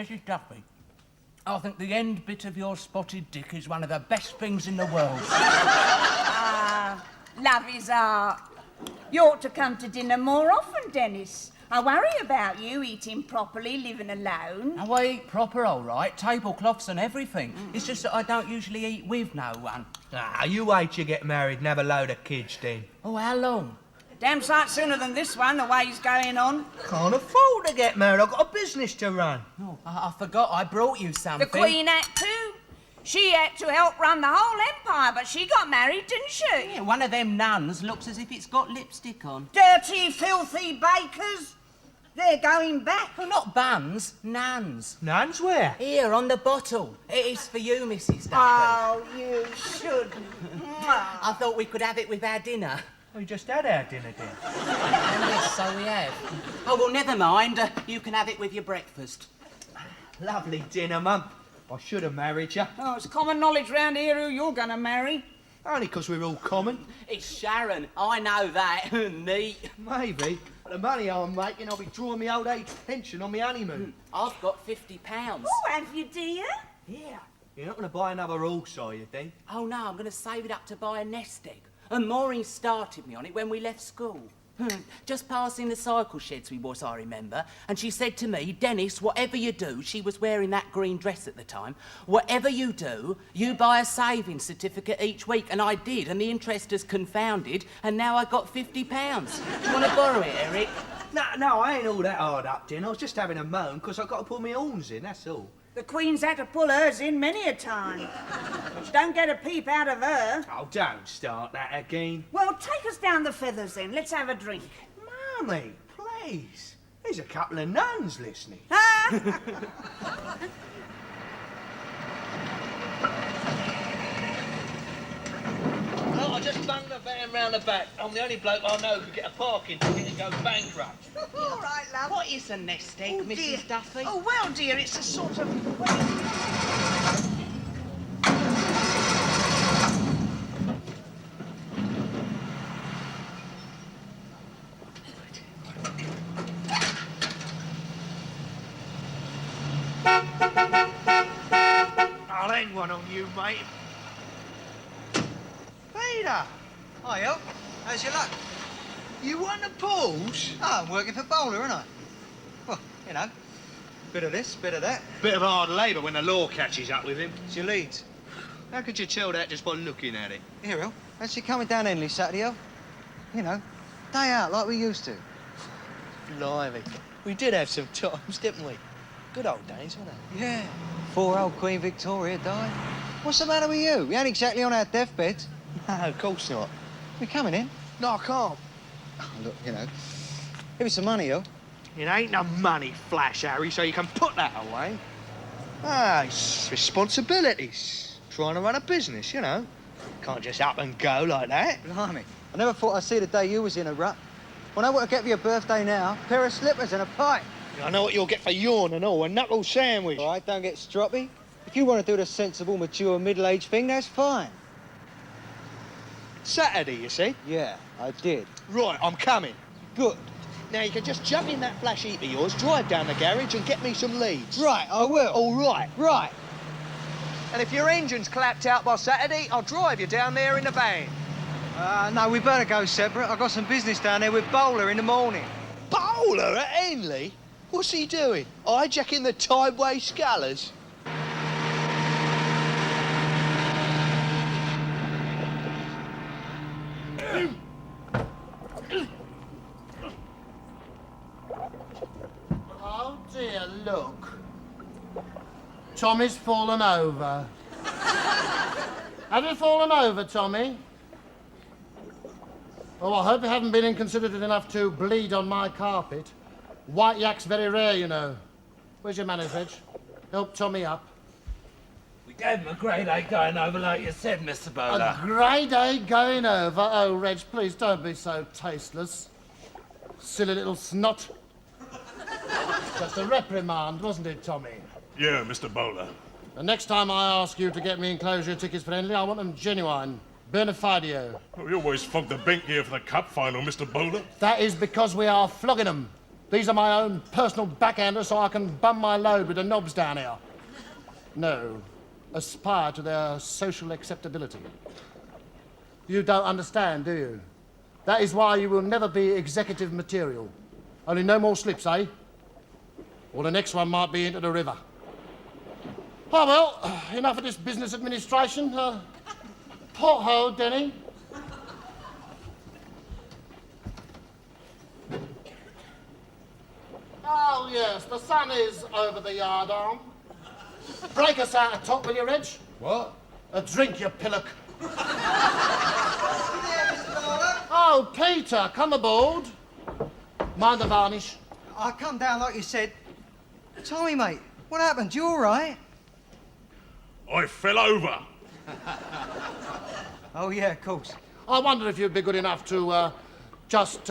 Mrs. Duffy, I think the end bit of your spotted dick is one of the best things in the world. Love is art. You ought to come to dinner more often, Dennis. I worry about you eating properly, living alone. Now, I eat proper, all right, tablecloths and everything. It's just that I don't usually eat with no one. You wait till you get married and have a load of kids, then. Oh, how long? Damn sight sooner than this one, the way he's going on. Can't afford to get married. I've got a business to run. Oh, I forgot I brought you something. The Queen had too. She had to help run the whole empire, but she got married, didn't she? Yeah, one of them nuns looks as if it's got lipstick on. Dirty, filthy bakers. They're going back. Well, not buns, nuns. Nuns where? Here, on the bottle. It is for you, Mrs. Duffy. Oh, you should. I thought we could have it with our dinner. We just had our dinner, dear. Yes, so we have. Oh, well, never mind. You can have it with your breakfast. Lovely dinner, Mum. I should have married you. Oh, it's common knowledge round here who you're going to marry. Only 'cause we're all common. It's Sharon. I know that. Neat. Maybe. But the money I'm making, I'll be drawing my old age pension on my honeymoon. I've got £50. Oh, have you, dear? Yeah. You're not going to buy another horse, are you, Dean? Oh, no, I'm going to save it up to buy a nest egg. And Maureen started me on it when we left school. Just passing the cycle sheds we was, I remember, and she said to me, Dennis, whatever you do, she was wearing that green dress at the time, whatever you do, you buy a savings certificate each week, and I did, and the interest has confounded, and now I got £50. Do you want to borrow it, Eric? No, I ain't all that hard up, Dean. I was just having a moan 'cause I've got to pull my horns in, that's all. The Queen's had to pull hers in many a time. But you don't get a peep out of her. Oh, don't start that again. Well, take us down the feathers then. Let's have a drink. Mummy, please. There's a couple of nuns listening. Oh, I just bunged the van round the back. I'm the only bloke I know who could get a parking ticket and go bankrupt. All right, love. What is a nest egg, Oh, dear. Mrs. Duffy? Oh, well, dear, it's a sort of... I'll hang one on you, mate. Peter! Hi, how's your luck? You won the pools? Oh, I'm working for Bowler, aren't I? Well, you know, bit of this, bit of that. Bit of hard labour when the law catches up with him. It's your leads. How could you tell that just by looking at it? Here, El, fancy coming down Henley Saturday, El? You know, day out like we used to. Blimey. We did have some times, didn't we? Good old days, weren't they? Yeah. Poor old Queen Victoria died. What's the matter with you? We ain't exactly on our deathbeds. No, of course not. We coming in? No, I can't. Oh, look, you know, give me some money, El. It ain't no money flash, Harry, so you can put that away. Ah, it's responsibilities. Trying to run a business, you know. Can't just up and go like that. Blimey. I never thought I'd see the day you was in a rut. Well, I know what to get for your birthday now. A pair of slippers and a pipe. I know what you'll get for yawn and all, a knuckle sandwich. All right, don't get stroppy. If you want to do the sensible, mature, middle-aged thing, that's fine. Saturday, you see? Yeah, I did. Right, I'm coming. Good. Now, you can just jump in that flash heap of yours, drive down the garage and get me some leads. Right, I will. All right. Right. And if your engine's clapped out by Saturday, I'll drive you down there in the van. No, we better go separate. I've got some business down there with Bowler in the morning. Bowler at Henley? What's he doing? Hijacking the Tideway Scullers? Oh dear, look. Tommy's fallen over. Have you fallen over, Tommy? Oh, I hope you haven't been inconsiderate enough to bleed on my carpet. White yak's very rare, you know. Where's your manners, Reg? Help Tommy up. We gave him a grade A going over like you said, Mr. Bowler. A grade A going over? Oh, Reg, please don't be so tasteless. Silly little snot. Just a reprimand, wasn't it, Tommy? Yeah, Mr. Bowler. The next time I ask you to get me enclosure tickets for Henley, I want them genuine. Bona fidio. We always flogged the bent gear for the cup final, Mr. Bowler. That is because we are flogging them. These are my own personal backhanders so I can bum my load with the knobs down here. No, aspire to their social acceptability. You don't understand, do you? That is why you will never be executive material. Only no more slips, eh? Or the next one might be into the river. Oh, well, enough of this business administration. Pothole, Denny. Oh, yes, the sun is over the yard arm. Break us out a top, will you, Reg? What? A drink, you pillock. Oh, Peter, come aboard. Mind the varnish. I come down like you said. Tommy, mate, what happened? You all right? I fell over. Oh, yeah, of course. I wonder if you'd be good enough to just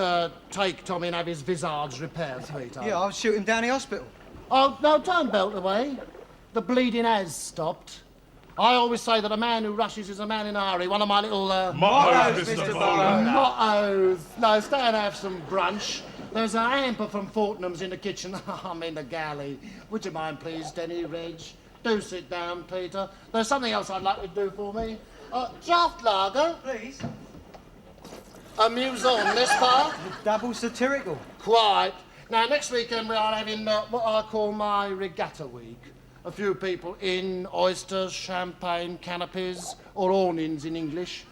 take Tommy and have his visage repaired, Peter. Yeah, I'll shoot him down the hospital. Oh, no, don't belt away. The bleeding has stopped. I always say that a man who rushes is a man in a hurry. One of my little... Mottos, Mr. Bowler. Mottos. No, stay and have some brunch. There's a hamper from Fortnum's in the kitchen. I'm in the galley. Would you mind, please, Denny, Reg? Do sit down, Peter. There's something else I'd like you to do for me. Draft lager. Please. A muson, n'est-ce pas? Double satirical. Quite. Now, next weekend we are having what I call my regatta week. A few people in, oysters, champagne, canopies, or awnings in English.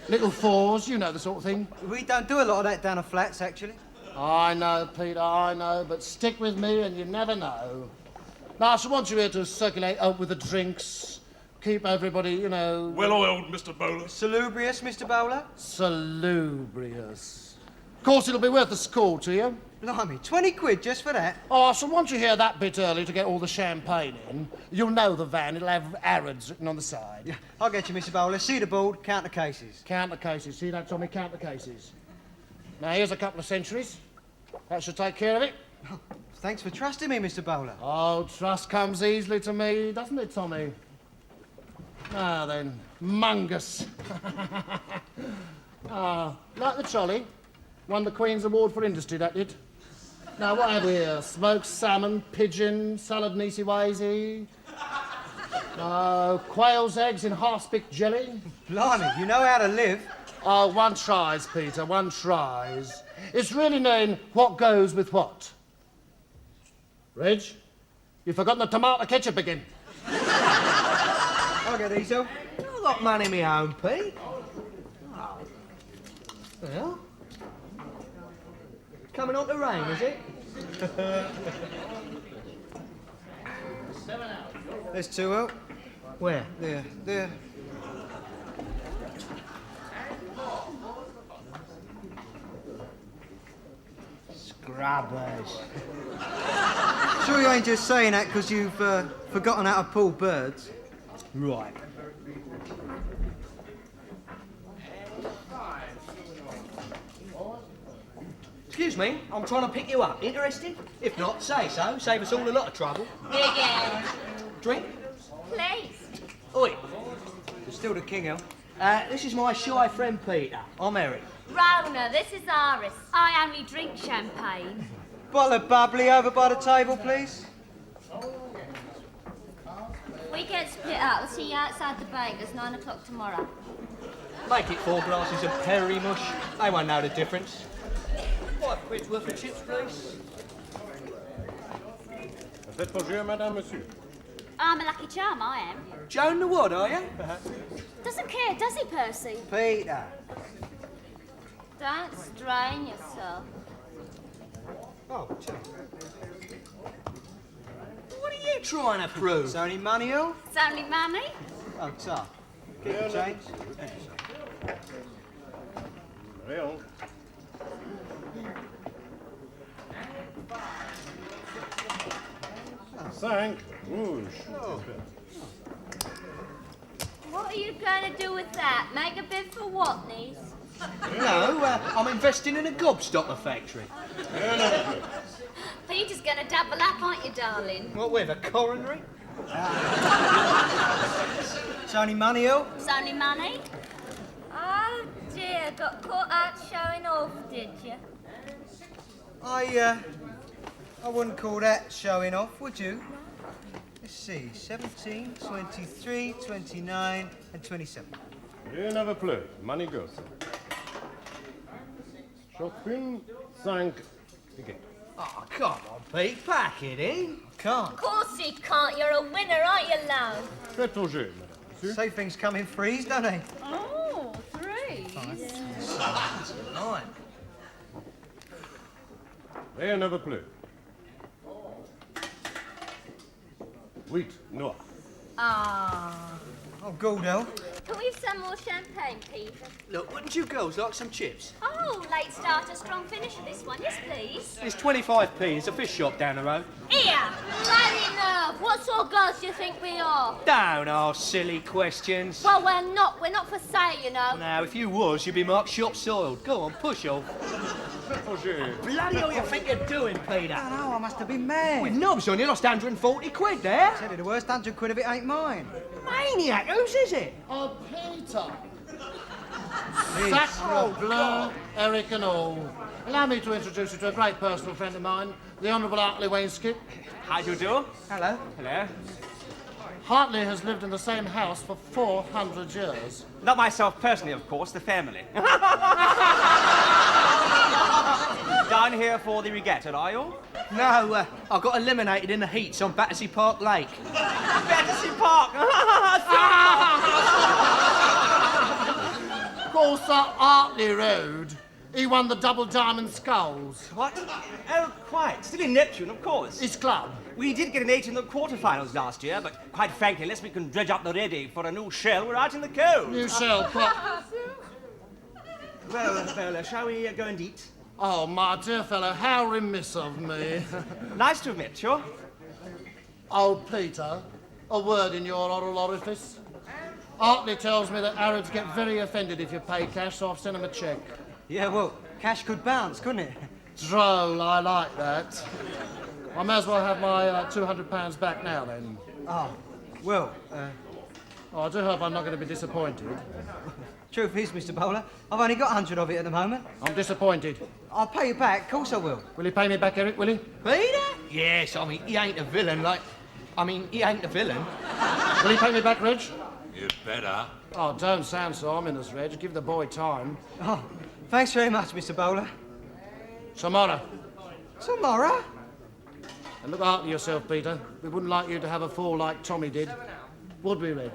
Little fours, you know the sort of thing. We don't do a lot of that down the flats, actually. I know, Peter, I know, but stick with me and you never know. Now, I shall want you here to circulate out with the drinks. Keep everybody, you know... Well-oiled, Mr. Bowler. Salubrious, Mr. Bowler? Salubrious. Of course, it'll be worth the score to you. Blimey, 20 quid just for that? Oh, I shall want you here that bit early to get all the champagne in. You'll know the van. It'll have Arabs written on the side. Yeah, I'll get you, Mr. Bowler. See the board, count the cases. Count the cases. See that, Tommy? Count the cases. Now, here's a couple of centuries. That should take care of it. Oh, thanks for trusting me, Mr. Bowler. Oh, trust comes easily to me, doesn't it, Tommy? Ah, then, Mungus. Like the trolley. Won the Queen's Award for Industry, that did. Now, what have we here? Smoked salmon, pigeon, salad nisi wazy. Quail's eggs in half-spick jelly. Blimey, you know how to live. Oh, one tries, Peter, one tries. It's really knowing what goes with what. Reg, you've forgotten the tomato ketchup again. I'll get these, though. I've got money of my own, Pete. Oh. Well, coming on to rain, is it? There's two out. Where? There. Scrubbers. Sure you ain't just saying that because you've forgotten how to pull birds? Right. Excuse me, I'm trying to pick you up. Interested? If not, say so. Save us all a lot of trouble. Again. Drink? Please. Oi. You're still the king, El. This is my shy friend Peter. I'm Eric. Rona, this is Iris. I only drink champagne. Bottle of bubbly over by the table, please. We get split up. We'll see you outside the Bakers, 9 o'clock tomorrow. Make it 4 glasses of perry mush. They won't know the difference. 5 quid's worth of chips, please. Faites bonjour, madame, monsieur. I'm a lucky charm, I am. Joan the Wood, are you? Doesn't care, does he, Percy? Peter. Don't strain yourself. Oh, gee. What are you trying to prove? It's only money, El? It's only money. Oh, tough. Keep the change. Well, 5 rouge. What are you going to do with that? Make a bid for Watney's? No, I'm investing in a gobstopper factory. Peter's going to double up, aren't you, darling? What with, a coronary? It's only money, El? It's only money. Oh dear, got caught out showing off, did you? I I wouldn't call that showing off, would you? Let's see, 17, 23, 29 and 27. You never play. Money goes. Chopin, 5 tickets. Oh, come on, Pete. Pack it in. Can't. Of course you can't. You're a winner, aren't you, love? Faites ton jeu, madame, monsieur. Say things come in threes, don't they? Oh, three. 9. Et never play. 8, noir. Ah. Oh, Goldell. Can we have some more champagne, Peter? Look, wouldn't you girls like some chips? Oh, late starter, strong finisher, this one. Yes, please. It's 25p. It's a fish shop down the road. Here! Bloody nerve! What sort of girls do you think we are? Don't ask silly questions. Well, we're not. We're not for sale, you know. Now, if you was, you'd be marked shop soiled. Go on, push off. Faites ton jeu. Bloody hell you think you're doing, Peter? I know, I must have been mad. With knobs on, you lost 140 quid there. Tell you the worst, 100 quid of it ain't mine. Maniac, whose is it? Oh, Peter! Sacre bleu, Eric and all. Allow me to introduce you to a great personal friend of mine, the Honourable Hartley Wainscott. How do you do? Hello. Hello. Hartley has lived in the same house for 400 years. Not myself personally, of course, the family. Down here for the regatta, are you? No, I got eliminated in the heats on Battersea Park Lake. Battersea Park! Of course, Hartley Road. He won the double diamond sculls. What? Oh, quite. Still in Neptune, of course. His club. We did get an 8 in the quarterfinals last year, but quite frankly, unless we can dredge up the ready for a new shell, we're out in the cold. New shell, but... Well, shall we go and eat? Oh, my dear fellow, how remiss of me. Nice to have met you. Oh, Peter, a word in your oral orifice. Hartley tells me that Arabs get very offended if you pay cash, so I've sent him a cheque. Yeah, well, cash could bounce, couldn't it? Droll, I like that. I may as well have my £200 back now, then. Oh, well, Oh, I do hope I'm not going to be disappointed. truth is, Mr. Bowler, I've only got 100 of it at the moment. I'm disappointed. I'll pay you back, of course I will. Will you pay me back, Eric, will he? Peter? Yes, I mean, he ain't a villain, he ain't a villain. Will he pay me back, Reg? You'd better. Oh, don't sound so ominous, Reg. Give the boy time. Oh, thanks very much, Mr. Bowler. Tomorrow. Tomorrow? And look after yourself, Peter. We wouldn't like you to have a fall like Tommy did. Would we, Reg?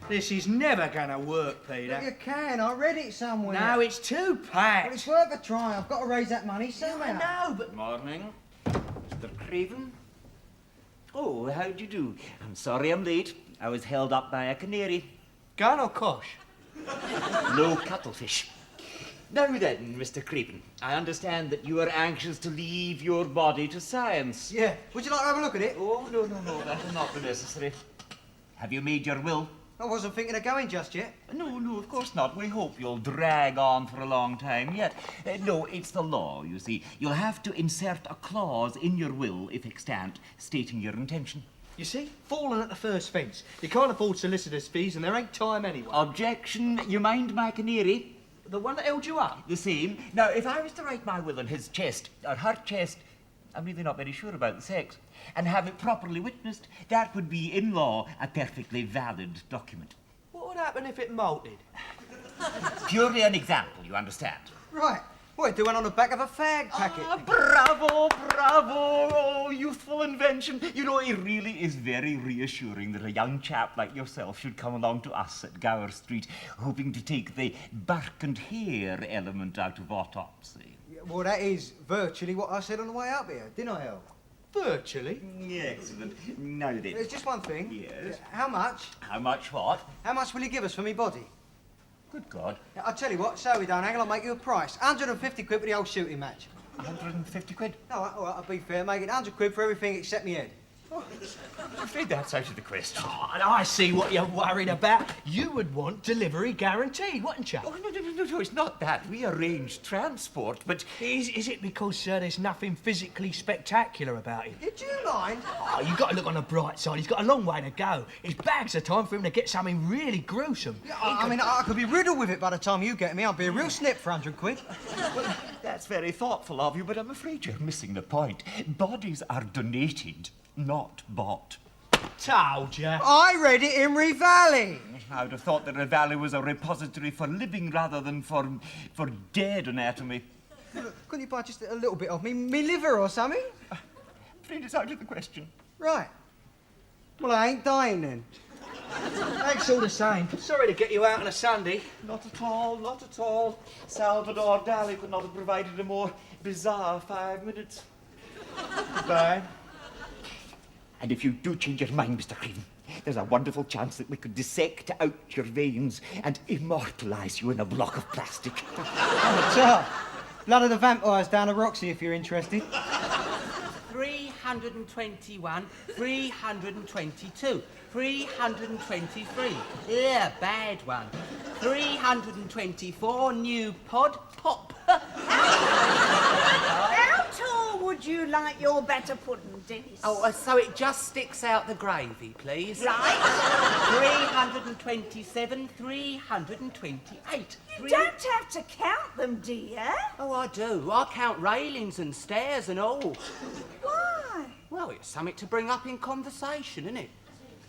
This is never gonna work, Peter. You can, I read it somewhere. No, it's too packed. But it's worth a try. I've got to raise that money somehow. No, but... Morning, Mr. Craven. Oh, how do you do? I'm sorry I'm late. I was held up by a canary. Gun or cosh? No cuttlefish. Now then, Mr. Craven, I understand that you are anxious to leave your body to science. Yeah. Would you like to have a look at it? Oh, no, that will not be necessary. Have you made your will? I wasn't thinking of going just yet. No, of course not. We hope you'll drag on for a long time yet. No, it's the law, you see. You'll have to insert a clause in your will, if extant, stating your intention. You see, falling at the first fence. You can't afford solicitor's fees and there ain't time anyway. Objection. You mind my canary? The one that held you up? The same. Now, if I was to write my will on his chest, or her chest, I'm really not very sure about the sex, and have it properly witnessed, that would be, in law, a perfectly valid document. What would happen if it molted? Purely an example, you understand. Right. What, do one on the back of a fag packet? Ah, bravo! Oh, youthful invention. You know, it really is very reassuring that a young chap like yourself should come along to us at Gower Street, hoping to take the bark and hair element out of autopsy. Well, that is virtually what I said on the way up here, didn't I, El? Virtually. Excellent. Now then. There's just one thing. Yes? How much? How much what? How much will you give us for me body? Good God. Now, I'll tell you what, so we don't haggle, I'll make you a price. 150 quid for the old shooting match. 150 quid? No, all right, I'll be fair, make it 100 quid for everything except me head. I'm afraid that's out of the question. Oh, and I see what you're worried about. You would want delivery guaranteed, wouldn't you? Oh, no, it's not that. We arrange transport, but... Is it because there's nothing physically spectacular about him? Did you mind? Oh, you've got to look on the bright side. He's got a long way to go. It's bags of time for him to get something really gruesome. Yeah, I mean, I could be riddled with it by the time you get me. I'll be a real snip for 100 quid. Well, that's very thoughtful of you, but I'm afraid you're missing the point. Bodies are donated, not bought. Told you. I read it in Valley. I would have thought that Valley was a repository for living rather than for dead anatomy. Couldn't you buy just a little bit of me liver or something? Afraid it's out of the question. Right. Well, I ain't dying then. Thanks all the same. Sorry to get you out on a Sunday. Not at all, not at all. Salvador Dali could not have provided a more bizarre 5 minutes. Goodbye. And if you do change your mind, Mr. Craven, there's a wonderful chance that we could dissect out your veins and immortalise you in a block of plastic. Oh, sir. Blood of the vampires down at Roxy, if you're interested. 321, 322, 323. Yeah, bad one. 324, new pod, pop. How tall would you like your batter pudding, Dennis? Oh, so it just sticks out the gravy, please. Right. 327, 328. You don't have to count them, dear. Oh, I do. I count railings and stairs and all. Why? Well, it's something to bring up in conversation, isn't it?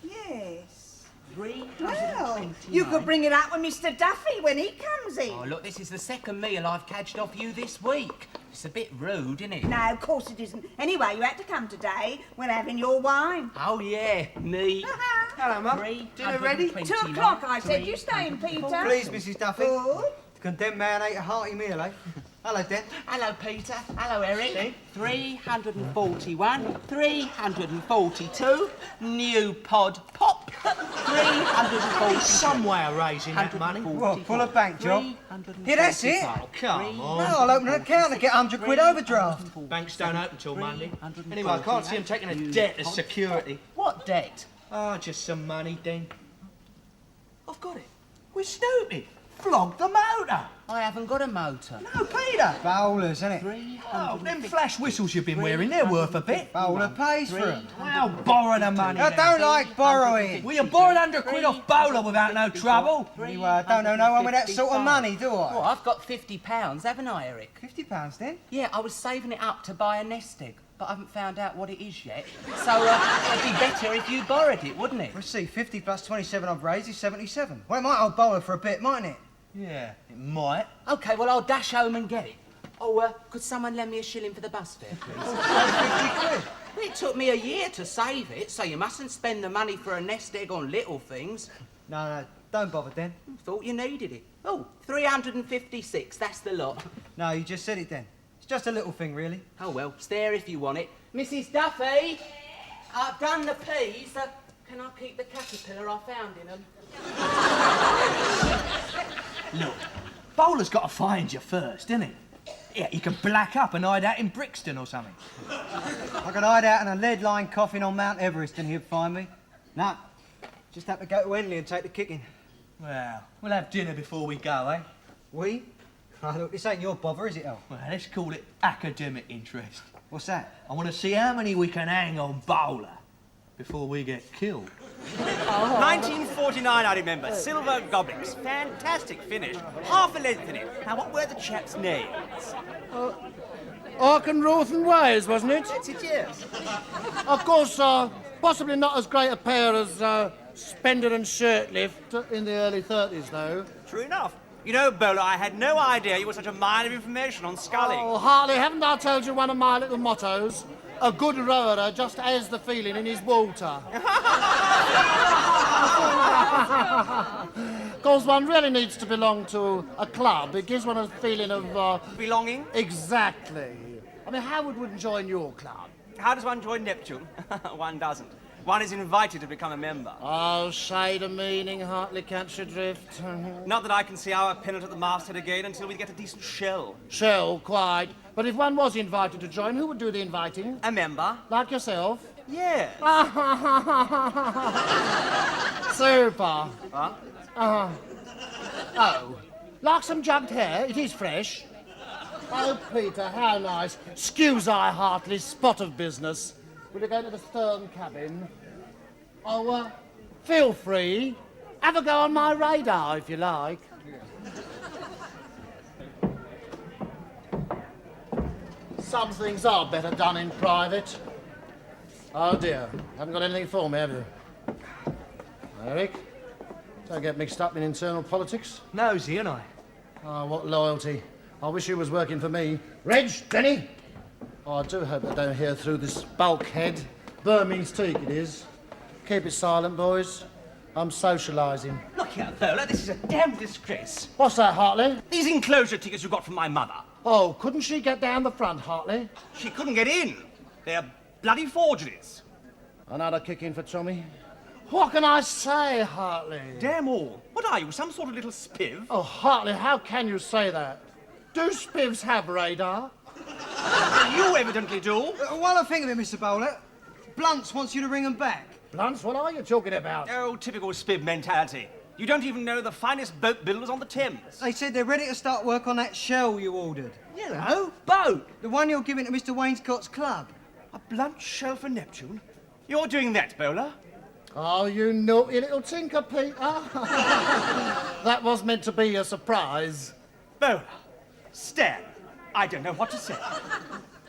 Yes. 329. Well, you could bring it up with Mr. Duffy when he comes in. Oh, look, this is the second meal I've cadged off you this week. It's a bit rude, isn't it? No, of course it isn't. Anyway, you had to come today. We're having your wine. Oh, yeah, me. Hello, Mum. Dinner ready? 2 o'clock, I said. You staying, Peter? Please, Mrs. Duffy. Good. The condemned man ate a hearty meal, eh? Hello, Den. Hello, Peter. Hello, Eric. 341, 342, new pod pop. 340. Some way of raising that money. What, full of bank job? Yeah, that's it. Oh, come No, on. I'll open an account and get 100 quid overdraft. Banks don't open till Monday. Anyway, I can't see him taking a debt as security. What debt? Oh, just some money, Dean. I've got it. We're stupid. Flogged the motor. I haven't got a motor. No, Peter. Bowlers, innit? Oh, them flash whistles you've been wearing, they're worth a bit. Bowler pays for them. Well, borrow the money. I then. don't like borrowing. Well, you borrowed 100 quid off Bowler without no trouble. Anyway, I don't know no one with that sort of money, do Well, I? I've got £50, haven't I, Eric? £50 then? Yeah, I was saving it up to buy a nest egg, but I haven't found out what it is yet. So it'd be better if you borrowed it, wouldn't it? Let's see, 50 plus 27 I've raised is 77. Well, it might hold Bowler for a bit, mightn't it? Yeah, it might. OK, well, I'll dash home and get it. Oh, could someone lend me a shilling for the bus fare, please? 50 quid. Well, it took me a year to save it, so you mustn't spend the money for a nest egg on little things. No, don't bother, Den. Thought you needed it. Oh, 356, that's the lot. No, you just said it then. It's just a little thing, really. Oh, well, it's there if you want it. Mrs. Duffy, I've done the peas. Can I keep the caterpillar I found in them? Look, Bowler's got to find you first, isn't he? Yeah, he can black up and hide out in Brixton or something. I could hide out in a lead-lined coffin on Mount Everest and he'd find me. Nah, just have to go to Henley and take the kicking. Well, we'll have dinner before we go, eh? We? Oh, look, this ain't your bother, is it, El? Well, let's call it academic interest. What's that? I want to see how many we can hang on Bowler before we get killed. 1949, I remember. Silver goblets. Fantastic finish. Half a length in it. Now, what were the chap's names? Arkenroth and Wise, wasn't it? That's it, yes. Of course, possibly not as great a pair as Spender and Shirtlift in the early 30s, though. True enough. You know, Bowler, I had no idea you were such a mine of information on sculling. Oh, Hartley, haven't I told you one of my little mottos? A good rower just has the feeling in his water. Because one really needs to belong to a club. It gives one a feeling of... Belonging? Exactly. I mean, how would one join your club? How does one join Neptune? One doesn't. One is invited to become a member. Oh, shade of meaning, Hartley catch your drift. Not that I can see our pennant at the masthead again until we get a decent shell. Shell, quite. But if one was invited to join, who would do the inviting? A member? Like yourself? Yes. Super. Huh? Oh, like some jugged hair? It is fresh. Oh, Peter, how nice. Excuse I, Hartley, spot of business. Will you go to the stern cabin? Oh, feel free. Have a go on my radar, if you like. Some things are better done in private. Oh, dear. Haven't got anything for me, have you? Eric? Don't get mixed up in internal politics. Nosy, ain't I? Oh, what loyalty. I wish you was working for me. Reg, Denny! Oh, I do hope they don't hear through this bulkhead. Burmese teak it is. Keep it silent, boys. I'm socialising. Look here, Bowler, this is a damn disgrace. What's that, Hartley? These enclosure tickets you got from my mother. Oh, couldn't she get down the front, Hartley? She couldn't get in. They're bloody forgeries. Another kick in for Tommy. What can I say, Hartley? Damn all. What are you, some sort of little spiv? Oh, Hartley, how can you say that? Do spivs have radar? You evidently do. While I think of it, Mr. Bowler, Blunts wants you to ring them back. Blunts, what are you talking about? Oh, typical spiv mentality. You don't even know the finest boat builders on the Thames. They said they're ready to start work on that shell you ordered. You know, boat. The one you're giving to Mr. Wainscott's club. A blunt shell for Neptune? You're doing that, Bowler? Oh, you naughty little tinker, Peter. That was meant to be a surprise. Bowler, Stan, I don't know what to say.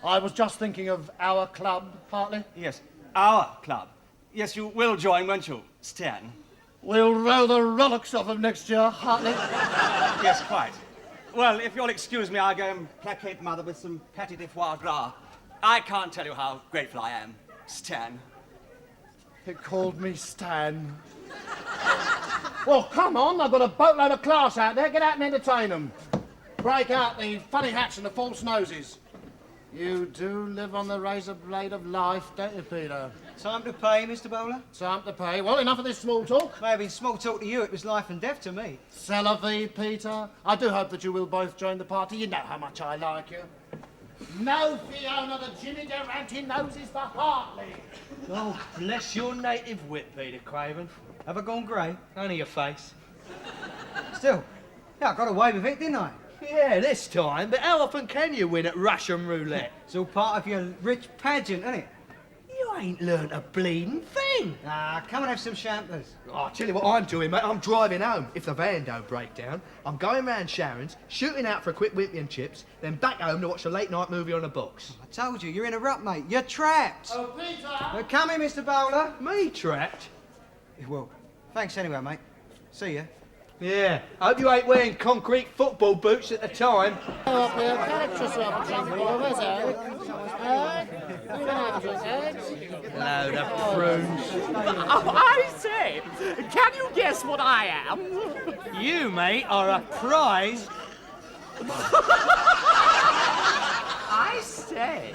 I was just thinking of our club, Hartley. Yes, our club. Yes, you will join, won't you, Stan? We'll row the rollicks of them next year, Hartley. Yes, quite. Well, if you'll excuse me, I'll go and placate Mother with some pâté de foie gras. I can't tell you how grateful I am, Stan. He called me Stan. Well, come on, I've got a boatload of class out there. Get out and entertain them. Break out the funny hats and the false noses. You do live on the razor blade of life, don't you, Peter? Time to pay, Mr. Bowler? Time to pay. Well, enough of this small talk. May have been small talk to you, it was life and death to me. C'est la vie, Peter. I do hope that you will both join the party. You know how much I like you. No Fiona the Jimmy Durante noses for Hartley. Oh, bless your native wit, Peter Craven. Have I gone grey? Only your face. Still, yeah, I got away with it, didn't I? Yeah, this time, but how often can you win at Russian roulette? It's all part of your rich pageant, isn't it? You ain't learnt a bleeding thing. Ah, come and have some champers. Oh, I'll tell you what I'm doing, mate. I'm driving home. If the van don't break down, I'm going round Sharon's, shooting out for a quick wimpy and chips, then back home to watch a late-night movie on a box. I told you, you're in a rut, mate. You're trapped. Oh, Peter! Now, come in, Mr. Bowler. Me trapped? Well, thanks anyway, mate. See ya. Yeah. I hope you ain't wearing concrete football boots at the time. Go up here, collect yourself a drink, boy. Where's Eric? Eric? You can have a drink, Eric. Load of prunes. I say, can you guess what I am? You, mate, are a prize. I say.